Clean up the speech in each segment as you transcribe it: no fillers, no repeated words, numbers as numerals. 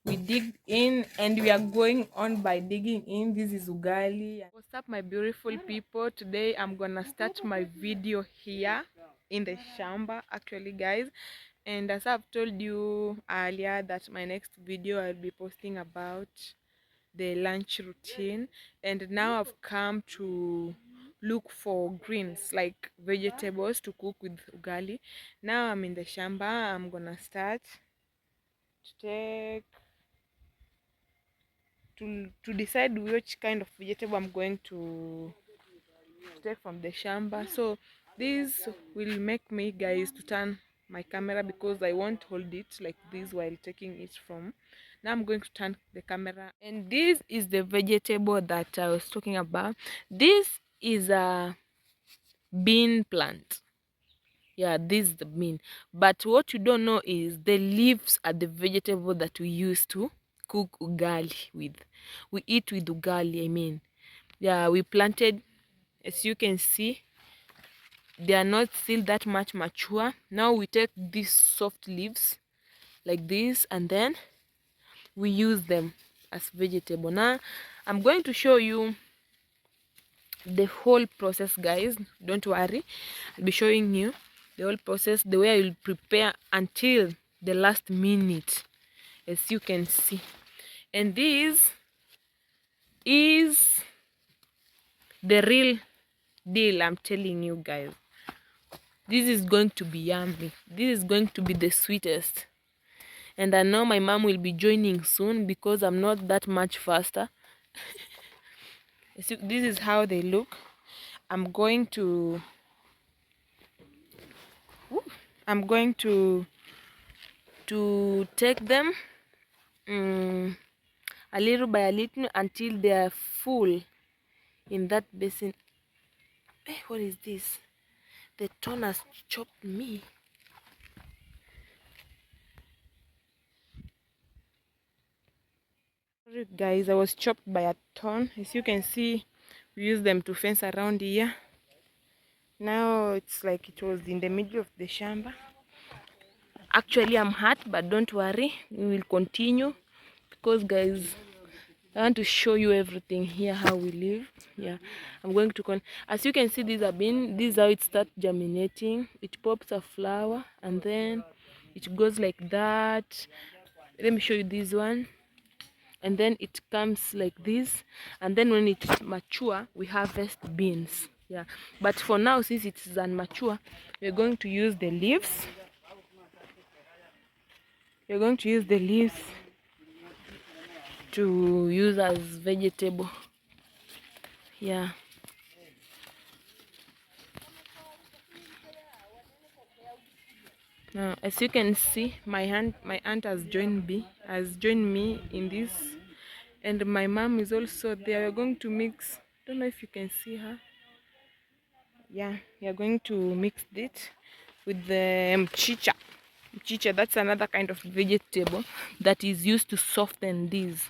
we dig in, and we are going on by digging in. This is ugali. What's up, my beautiful people? Today I'm gonna start my video here in the shamba, actually, guys. And as I've told you earlier, that my next video I'll be posting about the lunch routine. And now I've come to look for greens, like vegetables to cook with ugali. Now I'm in the shamba. I'm gonna start to take to decide which kind of vegetable I'm going to take from the shamba. So this will make me, guys, to turn my camera because I won't hold it like this while taking it from. Now I'm going to turn the camera, and this is the vegetable that I was talking about. This is a bean plant. Yeah, this is the bean. But what you don't know is the leaves are the vegetable that we use to cook ugali with. We eat with ugali, I mean. Yeah, we planted, as you can see, they are not still that much mature. Now we take these soft leaves like this, and then we use them as vegetable. Now I'm going to show you the whole process, guys. Don't worry, I'll be showing you the whole process, the way I will prepare until the last minute, as you can see. And this is the real deal, I'm telling you, guys. This is going to be yummy. This is going to be the sweetest. And I know my mom will be joining soon because I'm not that much faster. So this is how they look. I'm going to take them a little by a little until they are full in that basin. Hey, what is this? The thorn has chopped me. Sorry, guys, I was chopped by a thorn. As you can see, we use them to fence around here. Now it's like it was in the middle of the shamba. Actually, I'm hurt, but don't worry, we will continue because, guys, I want to show you everything here, how we live. Yeah, I'm going to as you can see, these are beans. This is how it starts germinating. It pops a flower, and then it goes like that. Let me show you this one. And then it comes like this, and then when it's mature, we harvest beans. Yeah, but for now, since it is unmature, we're going to use the leaves. We're going to use the leaves to use as vegetable. Yeah. Now, as you can see, my aunt has joined me in this, and my mom is also there. We're going to mix. Don't know if you can see her. Yeah, we are going to mix it with the mchicha. Mchicha, that's another kind of vegetable that is used to soften these.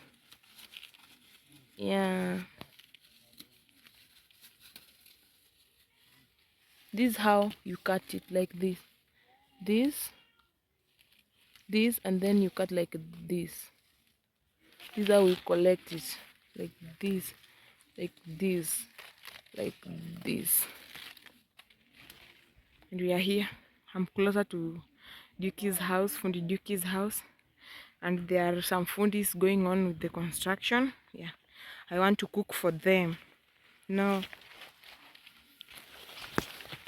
Yeah. This is how you cut it, like this. This, and then you cut like this. This is how we collect it, like this, like this, like this. And we are here. I'm closer to Duki's house, Fundi Duki's house, and there are some fundis going on with the construction. Yeah, I want to cook for them. No,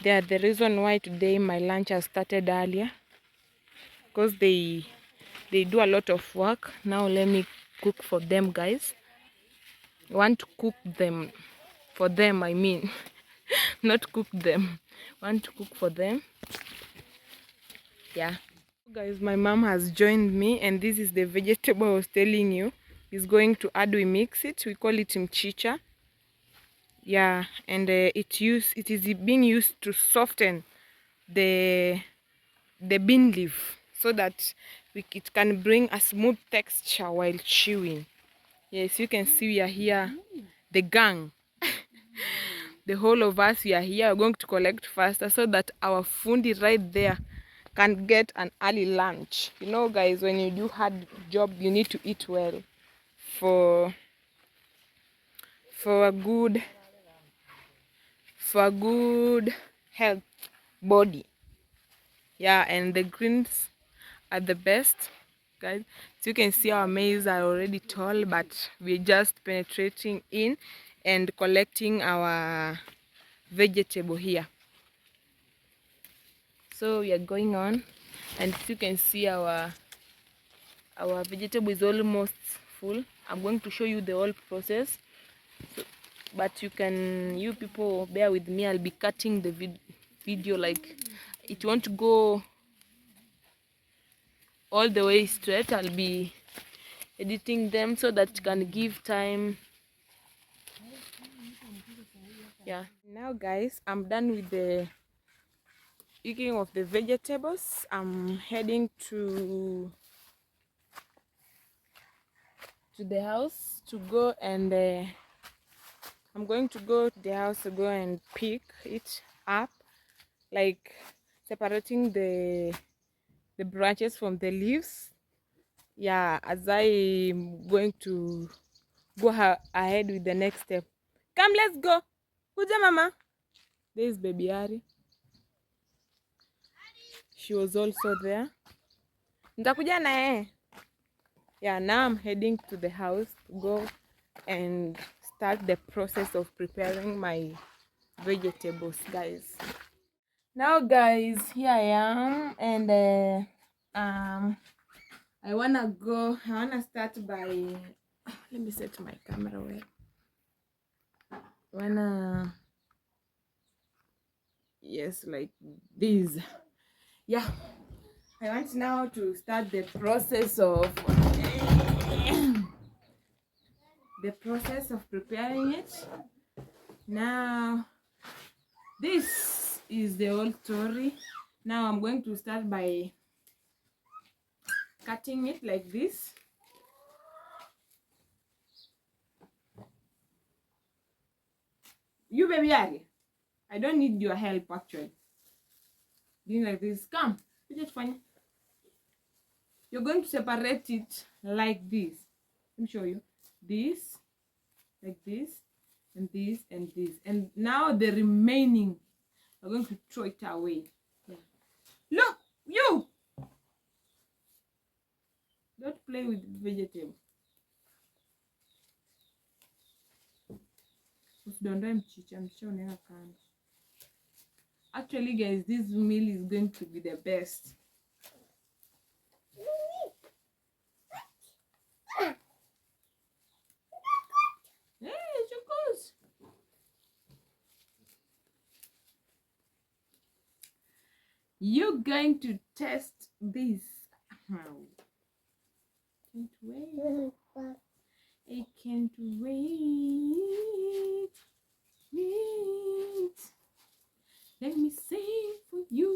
they are the reason why today my lunch has started earlier, because they do a lot of work. Now let me cook for them, guys. I want to cook them for them, I mean. Not cook them. I want to cook for them. Yeah. Guys, my mom has joined me, and this is the vegetable I was telling you. Is going to add, we mix it. We call it mchicha. Yeah, and it is being used to soften the bean leaf so that it can bring a smooth texture while chewing. Yes, you can see we are here, the gang. The whole of us, we are here. We're going to collect faster so that our fundi right there can get an early lunch. You know, guys, when you do hard job, you need to eat well for a good health body. Yeah, and the greens are the best, guys. So you can see our maize are already tall, but we're just penetrating in and collecting our vegetable here. So we are going on, and you can see our vegetable is almost full. I'm going to show you the whole process, so, but you people bear with me. I'll be cutting the video, like it won't go all the way straight. I'll be editing them so that it can give time. Yeah, now guys, I'm done with the picking of the vegetables. I'm heading to the house to go, and I'm going to go to the house to go and pick it up, like separating the branches from the leaves. Yeah, as I'm going to go ahead with the next step. Come, let's go. Kuja mama. There is baby Ari. She was also there. Nitakuja na yeye. Yeah, now I'm heading to the house to go and start the process of preparing my vegetables, guys. Now guys, here I am, and I wanna start by let me set my camera well. Yes, like this. Yeah, I want now to start the process of preparing it. Now this is the whole story. Now I'm going to start by cutting it like this. You baby Ari, I don't need your help actually. Doing like this. Come, just fine. You're going to separate it like this. Let me show you. This, like this, and this, and this. And now the remaining, I'm going to throw it away. Yeah. Look, you! Don't play with vegetable. Actually, guys, this meal is going to be the best. Hey, chocos! You're going to test this. Can't wait. I can't wait. Let me sing for you.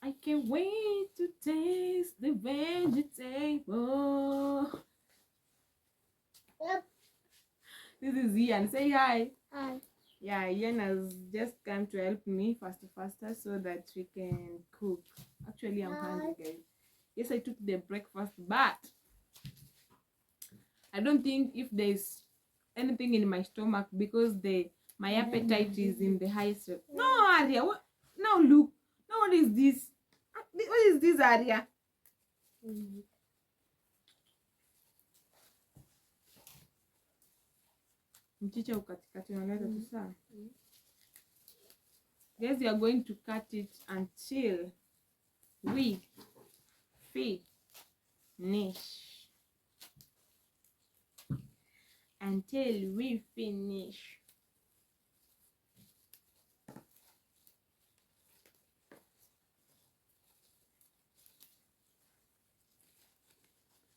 I can't wait to taste the vegetable. Yep. This is Ian. Say hi. Hi. Yeah, Ian has just come to help me faster so that we can cook. Actually, I'm hungry, guys. Yes, I took the breakfast, but I don't think if there's anything in my stomach because my appetite is in the highest. No, Aria. What? Now look. Now what is this? What is this, Aria? Mchicha ukatikati unaleta tu sawa. Guys, we are going to cut it until we finish. Until we finish.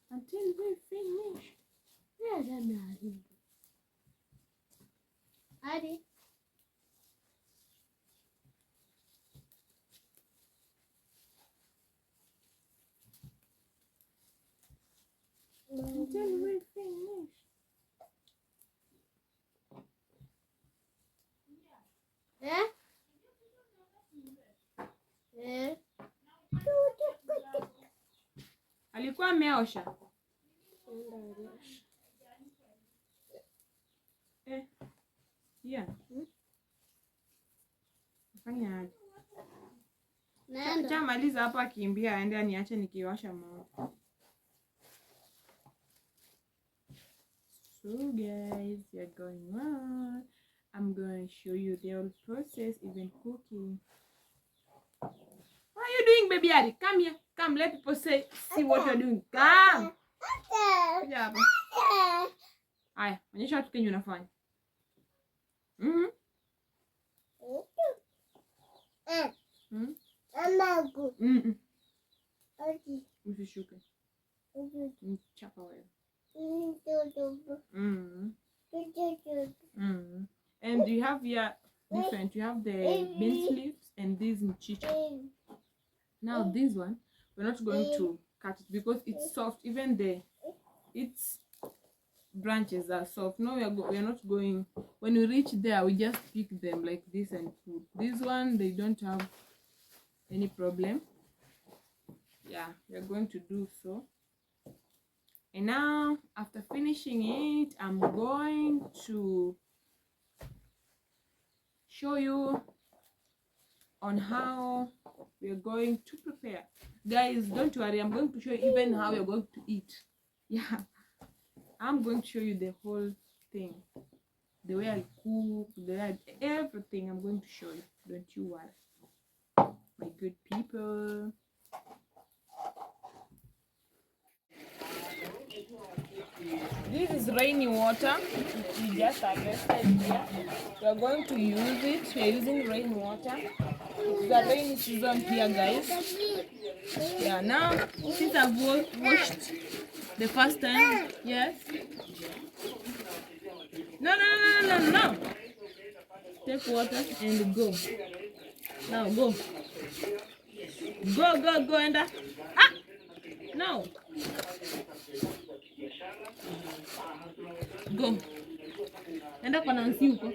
Until we finish. Yeah, Ari. Until we finish. Yeah? Alikuwa ameosha. Yeah. Fanya aje? Acha maliza hapa akimbia aende aniache nikiwasha moto. So guys, we are going on. I'm going to show you the whole process, even cooking. What are you doing, baby Ari? Come here. Come, let people see what you're doing. Come. Kuja hapa. Haya, onyesha watu kenye unafanya. Usishuke. Chapa wewe. And you have here different. You have the bean leaves and these mchicha. Now this one, we're not going to cut it because it's soft. Even its branches are soft. No, we are not going. When we reach there, we just pick them like this and put. This one, they don't have any problem. Yeah, we are going to do so. And now, after finishing it, I'm going to show you on how we are going to prepare. Guys, don't worry, I'm going to show you even how you're going to eat. Yeah, I'm going to show you the whole thing, the way I cook, everything I'm going to show you. Don't you worry, my good people. This is rainy water. We just harvested here. We are going to use it. We are using rain water. It's the rainy season here, guys. Yeah, now since I've washed the first time, yes. No. Take water and go. Now go. Go, Enda. Ah! No. Go. Enda kwa Nancy huko.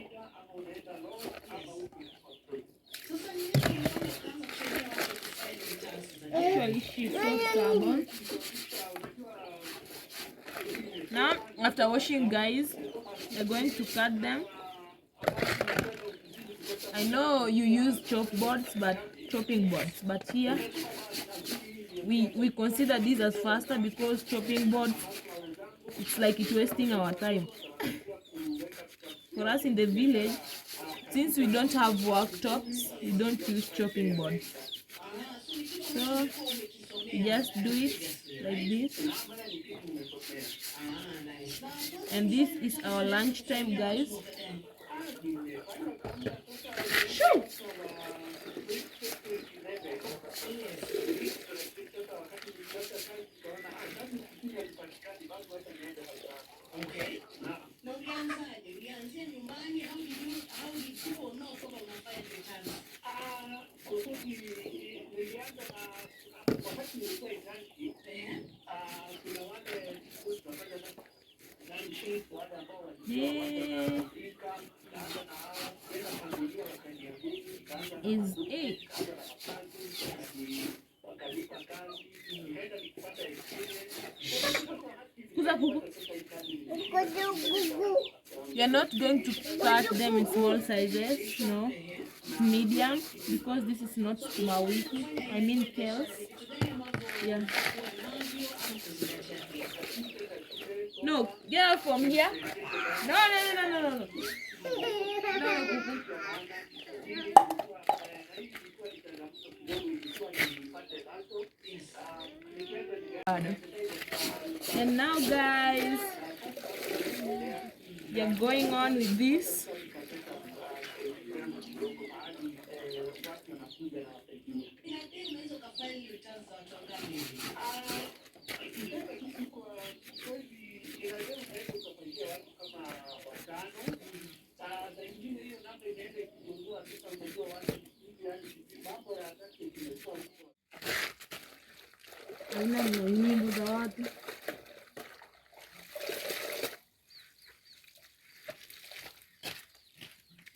Actually, she's so stubborn. Now, after washing, guys, we're going to cut them. I know you use chopping boards, but here we consider this as faster because chopping boards, it's like it's wasting our time. For us in the village, since we don't have worktops, we don't use chopping boards. So we just do it like this. And this is our lunch time, guys. Shoo! Is it? You're not going to cut them in small sizes, no, medium, because this is not sukuma wiki, I mean kales. Yeah. No, get out from here. No. And now, guys, we are going on with this.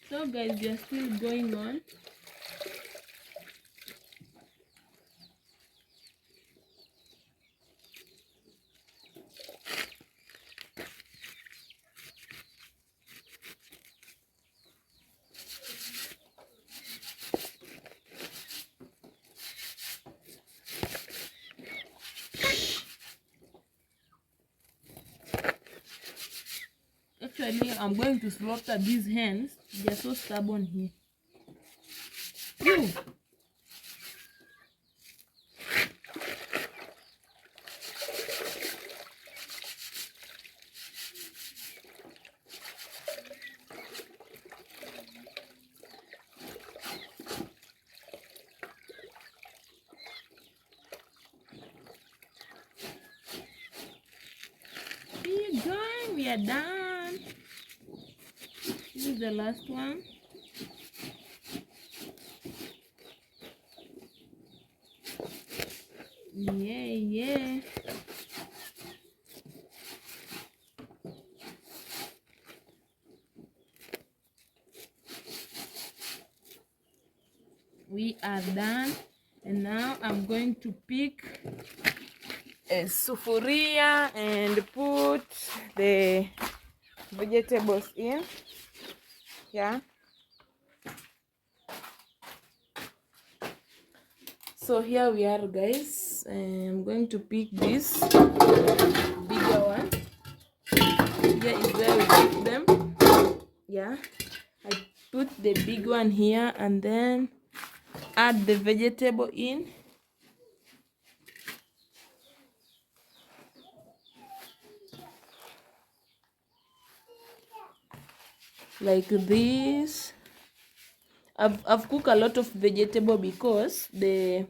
So guys, we are still going on. Actually, I'm going to slaughter these hens. They are so stubborn here. Ew. Keep going. We are done. This is the last one. Yeah. We are done, and now I'm going to pick a sufuria and put the vegetables in. Yeah. So here we are, guys. I'm going to pick this bigger one. Here is where we put them. Yeah. I put the big one here and then add the vegetable in. Like this. I've cooked a lot of vegetable because we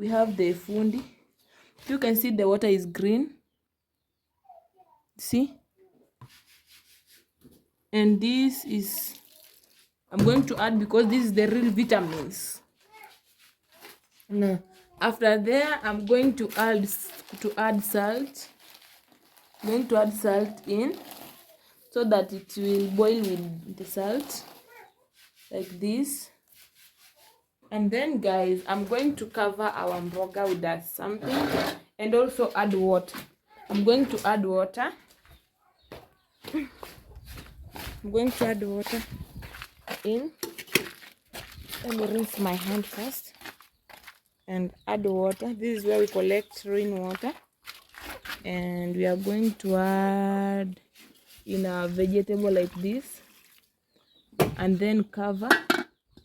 have the fundi. You can see the water is green. See? And this is I'm going to add because this is the real vitamins. Now, after there, I'm going to add salt. I'm going to add salt in so that it will boil with the salt like this. And then, guys, I'm going to cover our mboga with that something and also add water. I'm going to add water. I'm going to add water in. Let me rinse my hand first and add water. This is where we collect rainwater, and we are going to add in a vegetable like this and then cover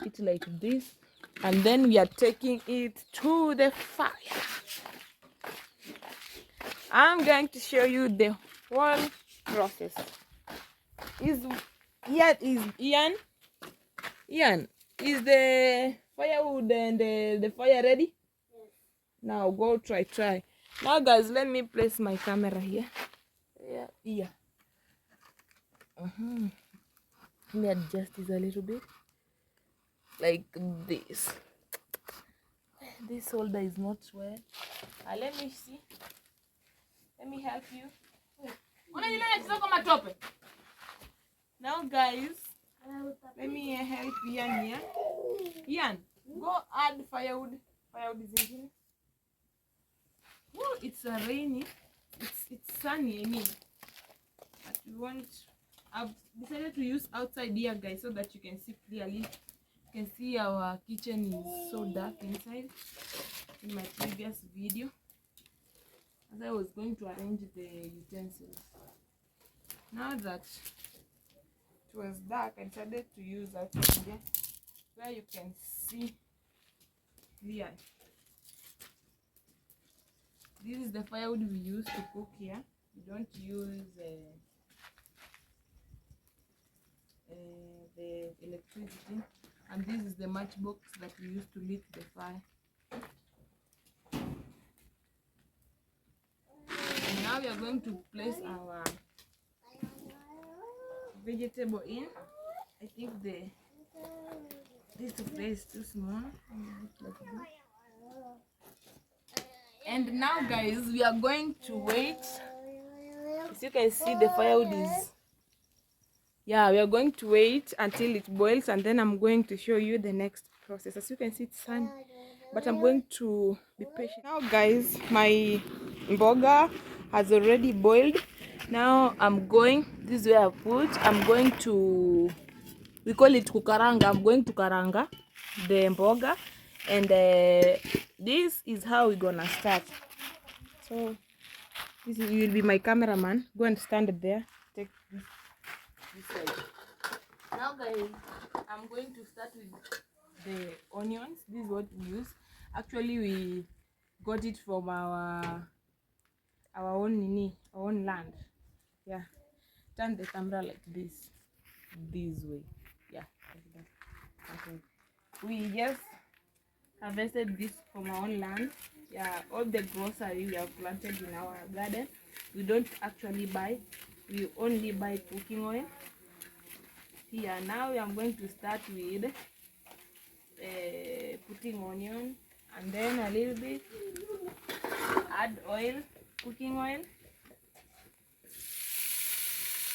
it like this, and then we are taking it to the fire. I'm going to show you the whole process. Ian, is the firewood and the fire ready? Yes. Now go try. Now, guys, let me place my camera here. Yeah. Let me adjust this a little bit, like this. This holder is not well. Let me see. Let me help you. Now, guys, let me help Ian here. Ian, go add firewood. Firewood is in here. Oh, it's rainy. It's sunny, I mean. But I've decided to use outside here, guys, so that you can see clearly. You can see our kitchen is so dark inside in my previous video, as I was going to arrange the utensils. Now that it was dark, I decided to use outside here where you can see clearly. This is the firewood we use to cook here. We don't use the electricity, and this is the matchbox that we use to lit the fire. And now we are going to place our vegetable in. I think this souffle is too small. And now, guys, we are going to wait. As you can see, the firewood is... Yeah, we are going to wait until it boils, and then I'm going to show you the next process. As you can see, it's sunny, but I'm going to be patient. Now, guys, my mboga has already boiled. Now this is where I'm going to, we call it kukaranga. I'm going to karanga the mboga, and this is how we're gonna start. So you will be my cameraman. Go and stand there. Take this. this side. Now guys, I'm going to start with the onions. This is what we use. Actually, we got it from our own land. Yeah, turn the camera like this way. Yeah, like that. Okay. We just harvested this from our own land. Yeah, all the grocery we have planted in our garden. We don't actually buy. We only buy cooking oil. Here now I'm going to start with putting onion, and then a little bit add oil, cooking oil,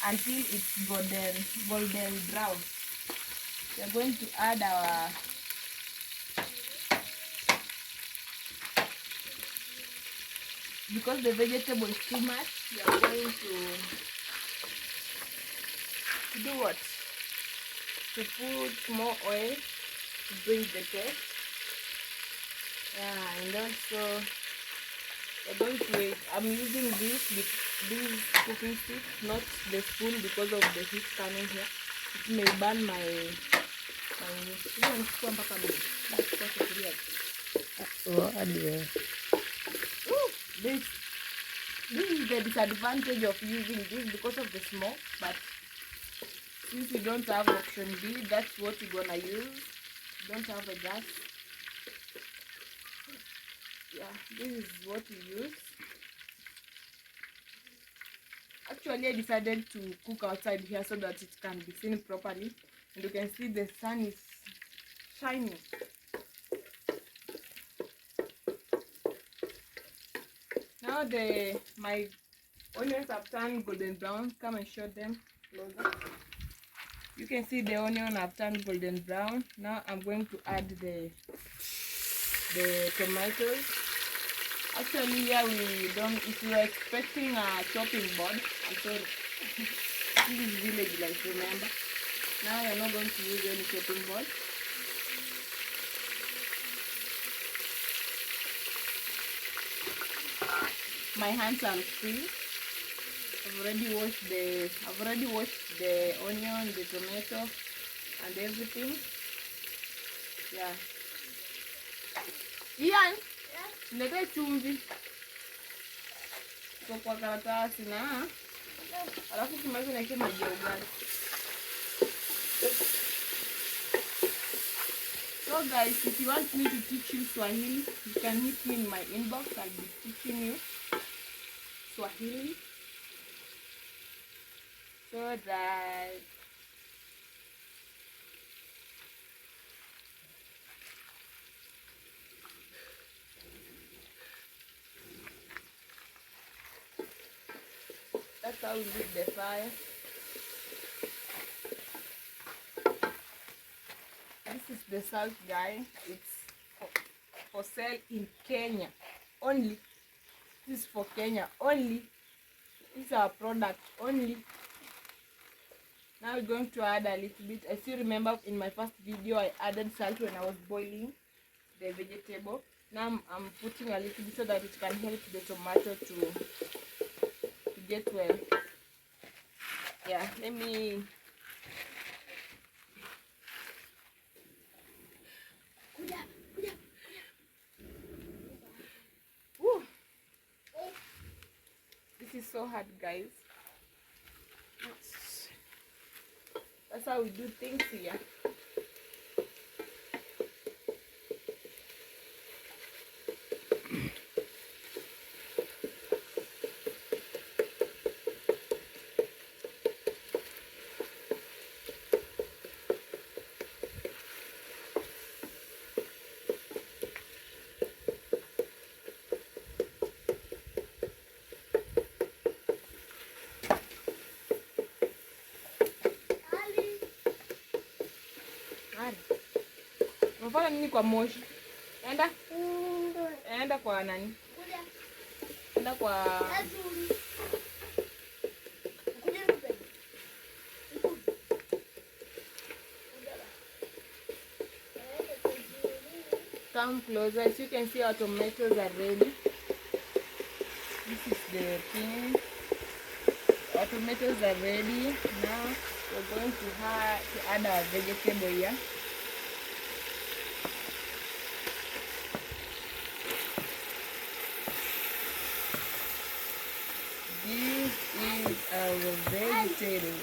until it's golden brown. We are going to add our because the vegetable is too much, we are going to do what? To put more oil to bring the taste. Yeah, and also we're going to wait. I'm using this cooking stick, not the spoon, because of the heat coming here. It may burn my this is the disadvantage of using this because of the smoke, but since we don't have option B, that's what we're gonna use. We don't have a gas. Yeah, this is what we use. Actually, I decided to cook outside here so that it can be seen properly, and you can see the sun is shining. Now my onions have turned golden brown. Come and show them closer. You can see the onion have turned golden brown. Now I'm going to add the tomatoes. Actually, here we don't. If you are expecting a chopping board, I'm sorry. This is village life, remember. Now we're not going to use any chopping board. My hands are free. I've already washed the onion, the tomato, and everything. Yeah. Ian, nilete chumvi. Kwa karatasi na alafu kimaliza na maji ya ugali. So guys, if you want me to teach you Swahili, you can hit me in my inbox. I'll be teaching you Swahili. So that that's how we lit the fire. This is the salt, guy. It's for sale in Kenya only. This is for Kenya only. This is our product only. Now we're going to add a little bit. I still remember in my first video I added salt when I was boiling the vegetable. Now I'm putting a little bit so that it can help the tomato to get well. Yeah, let me Woo. This is so hard, guys. That's how we do things here. Unafanya nini kwa moshi? Enda kwa nani? Enda kwa Come closer. As you can see, our tomatoes are ready. This is the thing. Our tomatoes are ready now. we're going to add our vegetable here. This is our vegetable.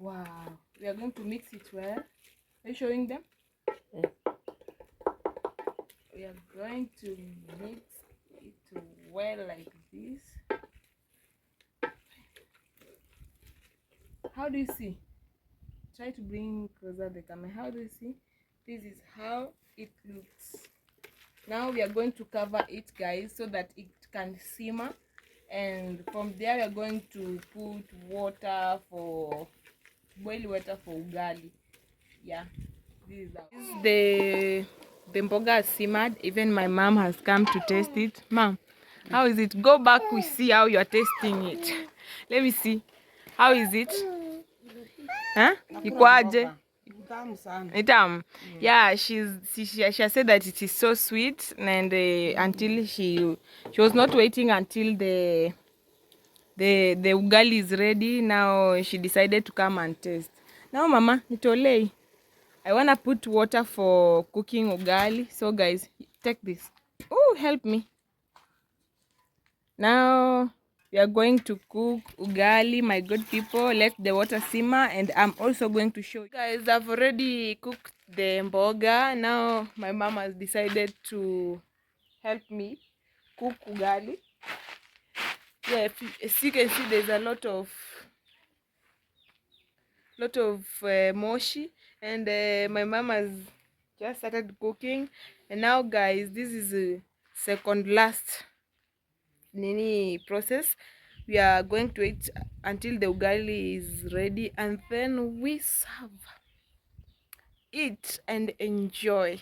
Wow, we are going to mix it well. Are you showing them? Yeah. We are going to mix it well like this. How do you see? Try to bring closer the camera. How do you see? This is how it looks. Now we are going to cover it, guys, so that it can simmer, and from there we are going to put water for boil water for ugali. Yeah, this is the mboga has simmered. Even my mom has come to taste it. Mom, how is it? Go back, we see how you are tasting it. Let me see. How is it? Huh? Ikwaje? Itam. Yeah, she has said that it is so sweet, and until she was not waiting until the ugali is ready. Now she decided to come and taste. Now mama, nitolei. I wanna put water for cooking ugali. So guys, take this. Oh, help me. Now we are going to cook ugali, my good people. Let the water simmer, and I'm also going to show you guys. I've already cooked the mboga. Now my mom has decided to help me cook ugali. Yeah, as you can see, there's a lot of moshi, and my mom has just started cooking. And now guys, this is the second last process. We are going to wait until the ugali is ready, and then we serve, eat and enjoy.